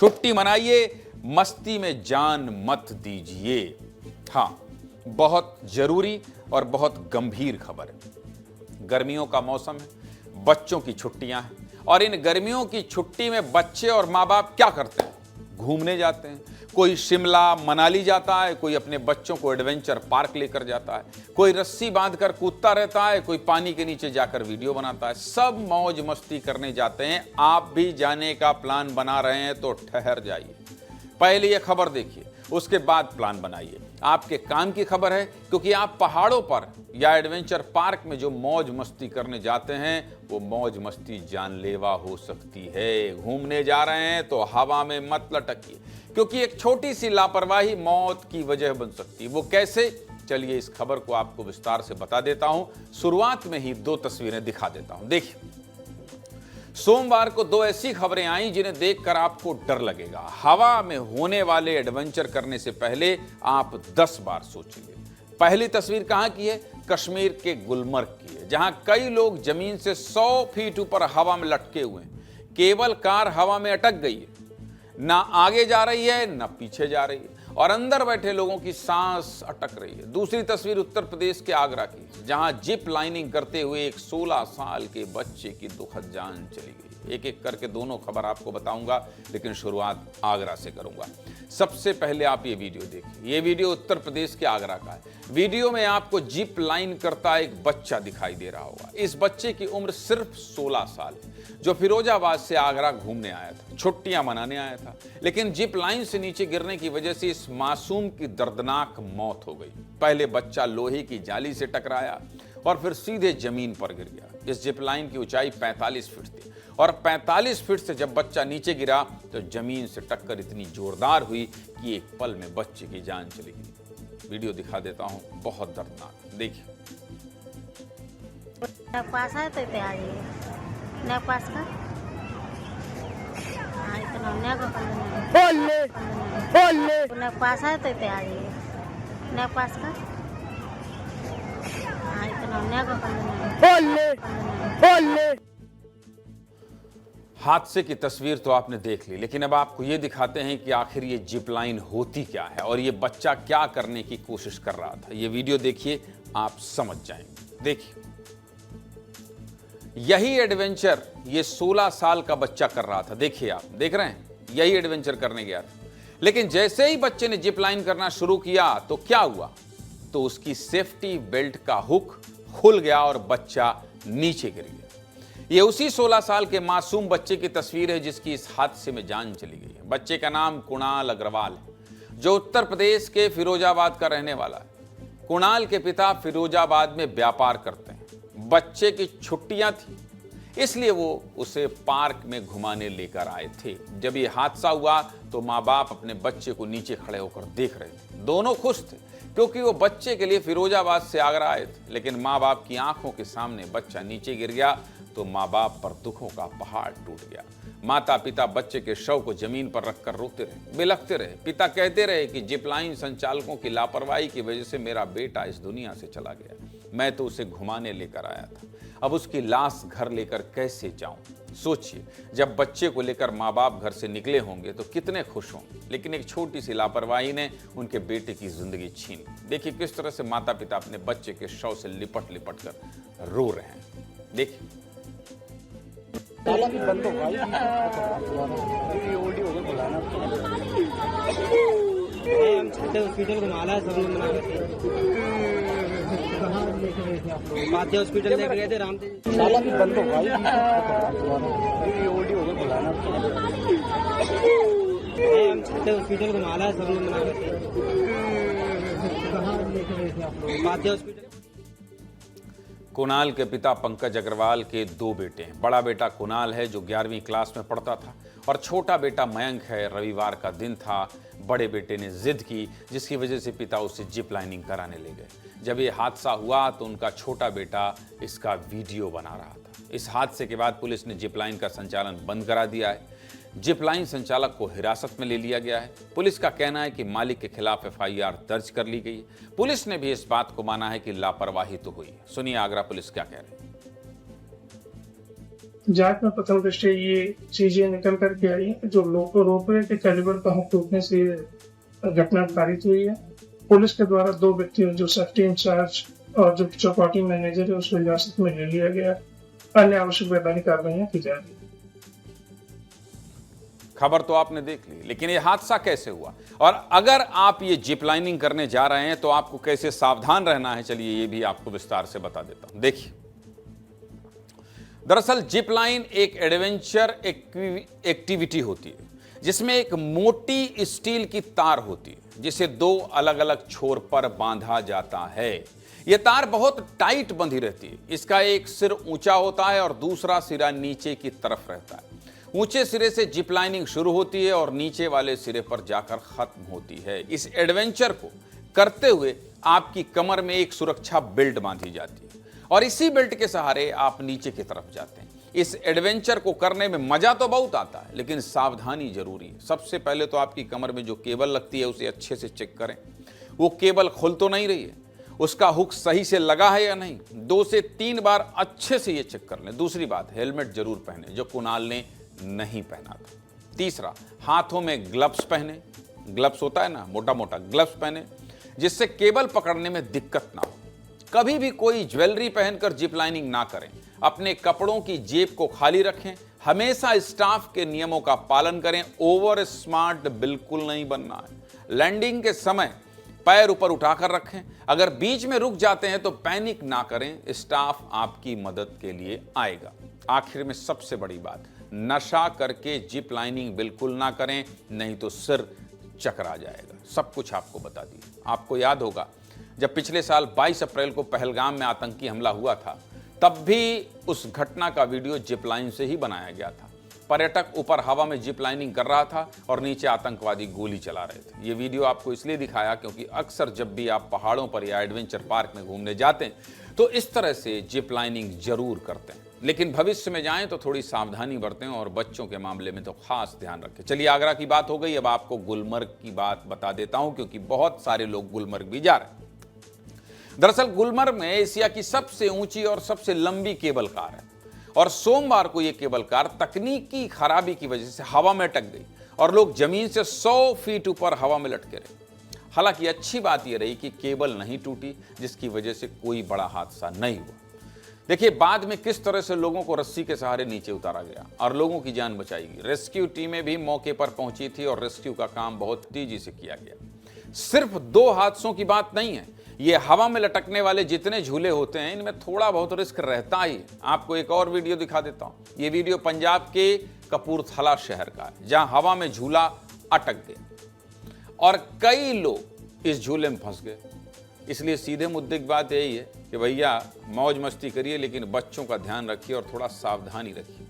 छुट्टी मनाइए, मस्ती में जान मत दीजिए। हाँ, बहुत जरूरी और बहुत गंभीर खबर है। गर्मियों का मौसम है, बच्चों की छुट्टियां हैं और इन गर्मियों की छुट्टी में बच्चे और माँ बाप क्या करते हैं? घूमने जाते हैं। कोई शिमला मनाली जाता है, कोई अपने बच्चों को एडवेंचर पार्क लेकर जाता है, कोई रस्सी बांधकर कूदता रहता है, कोई पानी के नीचे जाकर वीडियो बनाता है। सब मौज मस्ती करने जाते हैं। आप भी जाने का प्लान बना रहे हैं तो ठहर जाइए, पहले ये खबर देखिए, उसके बाद प्लान बनाइए। आपके काम की खबर है, क्योंकि आप पहाड़ों पर या एडवेंचर पार्क में जो मौज मस्ती करने जाते हैं वो मौज मस्ती जानलेवा हो सकती है। घूमने जा रहे हैं तो हवा में मत लटकिए, क्योंकि एक छोटी सी लापरवाही मौत की वजह बन सकती है। वो कैसे? चलिए इस खबर को आपको विस्तार से बता देता हूं। शुरुआत में ही 2 तस्वीरें दिखा देता हूं। देखिए, सोमवार को 2 ऐसी खबरें आई जिन्हें देखकर आपको डर लगेगा। हवा में होने वाले एडवेंचर करने से पहले आप 10 बार सोचिए। पहली तस्वीर कहां की है? कश्मीर के गुलमर्ग की है, जहां कई लोग जमीन से 100 फीट ऊपर हवा में लटके हुए हैं। केवल कार हवा में अटक गई है, ना आगे जा रही है ना पीछे जा रही है, और अंदर बैठे लोगों की सांस अटक रही है। दूसरी तस्वीर उत्तर प्रदेश के आगरा की, जहां जिप लाइनिंग करते हुए एक 16 साल के बच्चे की दुखद जान चली गई। एक एक करके दोनों खबर आपको बताऊंगा, लेकिन शुरुआत आगरा से करूंगा। सबसे पहले आप ये वीडियो देखिए। ये वीडियो उत्तर प्रदेश के आगरा का है। वीडियो में आपको जिप लाइन करता एक बच्चा दिखाई दे रहा होगा। इस बच्चे की उम्र सिर्फ 16 साल है, जो फिरोजाबाद से आगरा घूमने आया था, छुट्टियां मनाने आया था। लेकिन जिप लाइन से नीचे गिरने की वजह से इस मासूम की दर्दनाक मौत हो गई। पहले बच्चा लोहे की जाली से टकराया और फिर सीधे जमीन पर गिर गया। इस जिप लाइन की ऊंचाई 45 फीट थी और 45 फीट से जब बच्चा नीचे गिरा तो जमीन से टक्कर इतनी जोरदार हुई कि एक पल में बच्चे की जान चली गई। वीडियो दिखा देता हूं, बहुत दर्दनाक। देखिए। पास है तो न पास का बोले पास है तो न पास का हादसे की तस्वीर तो आपने देख ली, लेकिन अब आपको ये दिखाते हैं कि आखिर ये जिप लाइन होती क्या है और ये बच्चा क्या करने की कोशिश कर रहा था। ये वीडियो देखिए, आप समझ जाएंगे। देखिए, यही एडवेंचर ये 16 साल का बच्चा कर रहा था। देखिए, आप देख रहे हैं, यही एडवेंचर करने गया था। लेकिन जैसे ही बच्चे ने जिप लाइन करना शुरू किया तो क्या हुआ? तो उसकी सेफ्टी बेल्ट का हुक खुल गया और बच्चा नीचे गिर गया। ये उसी 16 साल के मासूम बच्चे की तस्वीर है जिसकी इस हादसे में जान चली गई है। बच्चे का नाम कुणाल अग्रवाल है, जो उत्तर प्रदेश के फिरोजाबाद का रहने वाला है। कुणाल के पिता फिरोजाबाद में व्यापार करते हैं। बच्चे की छुट्टियां थी, इसलिए वो उसे पार्क में घुमाने लेकर आए थे। जब ये हादसा हुआ तो माँ बाप अपने बच्चे को नीचे खड़े होकर देख रहे थे। दोनों खुश थे, क्योंकि वो बच्चे के लिए फिरोजाबाद से आगरा आए थे। लेकिन माँ बाप की आंखों के सामने बच्चा नीचे गिर गया तो माँ बाप पर दुखों का पहाड़ टूट गया। माता पिता बच्चे के शव को जमीन पर रखकर रोते रहे, बिलखते रहे। पिता कहते रहे कि जिप लाइन संचालकों की लापरवाही की वजह से मेरा बेटा इस दुनिया से चला गया। मैं तो उसे घुमाने लेकर आया था, अब उसकी लाश घर लेकर कैसे जाऊं? सोचिए, जब बच्चे को लेकर माँ बाप घर से निकले होंगे तो कितने खुश होंगे। लेकिन एक छोटी सी लापरवाही ने उनके बेटे की जिंदगी छीन। देखिए किस तरह से माता पिता अपने बच्चे के शव से लिपट लिपट कर रो रहे हैं। देखिए, बंद हो भाई, हॉस्पिटल घुमाना है, सब लोग मना के हॉस्पिटल लेके गए थे रामदेव। साला भी बंद हो भाई, हॉस्पिटल घुमाना है, सब लोग मना के हॉस्पिटल। कुणाल के पिता पंकज अग्रवाल के 2 बेटे हैं। बड़ा बेटा कुणाल है जो 11वीं क्लास में पढ़ता था और छोटा बेटा मयंक है। रविवार का दिन था, बड़े बेटे ने जिद की जिसकी वजह से पिता उसे जिप लाइनिंग कराने ले गए। जब ये हादसा हुआ तो उनका छोटा बेटा इसका वीडियो बना रहा था। इस हादसे के बाद पुलिस ने जिप लाइन का संचालन बंद करा दिया है। जिप लाइन संचालक को हिरासत में ले लिया गया है। पुलिस का कहना है कि मालिक के खिलाफ FIR दर्ज कर ली गई है। पुलिस ने भी इस बात को माना है कि लापरवाही तो हुई। सुनिए आगरा पुलिस क्या कह रही है। जांच में प्रथम दृष्टि ये चीजें निकल कर के आई है जो रोपवे के कैलिबर का हुक टूटने से घटना पारित हुई है। पुलिस के द्वारा 2 व्यक्तियों जो सेफ्टी इंचार्ज और जो चौपाटी मैनेजर है उसको हिरासत में ले लिया गया। अन्य आवश्यक वैधानिक कार्रवाइयां की जा रही है। खबर तो आपने देख ली, लेकिन ये हादसा कैसे हुआ और अगर आप ये जिप लाइनिंग करने जा रहे हैं तो आपको कैसे सावधान रहना है, चलिए ये भी आपको विस्तार से बता देता हूं। देखिए, दरअसल जिप लाइन एक एडवेंचर एक्टिविटी होती है जिसमें एक मोटी स्टील की तार होती है जिसे 2 अलग अलग छोर पर बांधा जाता है। यह तार बहुत टाइट बंधी रहती है। इसका एक सिर ऊंचा होता है और दूसरा सिरा नीचे की तरफ रहता है। ऊंचे सिरे से जिप लाइनिंग शुरू होती है और नीचे वाले सिरे पर जाकर खत्म होती है। इस एडवेंचर को करते हुए आपकी कमर में एक सुरक्षा बेल्ट बांधी जाती है और इसी बेल्ट के सहारे आप नीचे की तरफ जाते हैं। इस एडवेंचर को करने में मजा तो बहुत आता है, लेकिन सावधानी जरूरी है। सबसे पहले तो आपकी कमर में जो केबल लगती है उसे अच्छे से चेक करें, वो केबल खुल तो नहीं रही है, उसका हुक सही से लगा है या नहीं। 2 से 3 बार अच्छे से ये चेक कर लें। दूसरी बात, हेलमेट जरूर पहने जो कुणाल ने नहीं पहना था। तीसरा, हाथों में ग्लव्स पहने, ग्लव्स होता है ना मोटा मोटा, ग्लव्स पहने जिससे केबल पकड़ने में दिक्कत ना हो। कभी भी कोई ज्वेलरी पहनकर जिप लाइनिंग ना करें। अपने कपड़ों की जेब को खाली रखें। हमेशा स्टाफ के नियमों का पालन करें। ओवर स्मार्ट बिल्कुल नहीं बनना है। लैंडिंग के समय पैर ऊपर उठाकर रखें। अगर बीच में रुक जाते हैं तो पैनिक ना करें, स्टाफ आपकी मदद के लिए आएगा। आखिर में सबसे बड़ी बात, नशा करके जिप लाइनिंग बिल्कुल ना करें, नहीं तो सिर चकरा जाएगा। सब कुछ आपको बता दिया। आपको याद होगा जब पिछले साल 22 अप्रैल को पहलगाम में आतंकी हमला हुआ था, तब भी उस घटना का वीडियो जिप लाइन से ही बनाया गया था। पर्यटक ऊपर हवा में जिप लाइनिंग कर रहा था और नीचे आतंकवादी गोली चला रहे थे। ये वीडियो आपको इसलिए दिखाया क्योंकि अक्सर जब भी आप पहाड़ों पर या एडवेंचर पार्क में घूमने जाते हैं तो इस तरह से जिप लाइनिंग जरूर करते हैं, लेकिन भविष्य में जाएं तो थोड़ी सावधानी बरतें और बच्चों के मामले में तो खास ध्यान रखें। चलिए, आगरा की बात हो गई, अब आपको गुलमर्ग की बात बता देता हूं क्योंकि बहुत सारे लोग गुलमर्ग भी जा रहे हैं। दरअसल गुलमर्ग में एशिया की सबसे ऊंची और सबसे लंबी केबल कार है और सोमवार को यह केबल कार तकनीकी खराबी की वजह से हवा में अटक गई और लोग जमीन से 100 फीट ऊपर हवा में लटके रहे। हालांकि अच्छी बात यह रही कि केबल नहीं टूटी, जिसकी वजह से कोई बड़ा हादसा नहीं हुआ। देखिए, बाद में किस तरह से लोगों को रस्सी के सहारे नीचे उतारा गया और लोगों की जान बचाई गई। रेस्क्यू टीमें भी मौके पर पहुंची थी और रेस्क्यू का काम बहुत तेजी से किया गया। सिर्फ 2 हादसों की बात नहीं है, ये हवा में लटकने वाले जितने झूले होते हैं इनमें थोड़ा बहुत रिस्क रहता ही। आपको एक और वीडियो दिखा देता हूं। ये वीडियो पंजाब के कपूरथला शहर का है, जहां हवा में झूला अटक गया और कई लोग इस झूले में फंस गए। इसलिए सीधे मुद्दे की बात यही है कि भैया मौज मस्ती करिए, लेकिन बच्चों का ध्यान रखिए और थोड़ा सावधानी रखिए।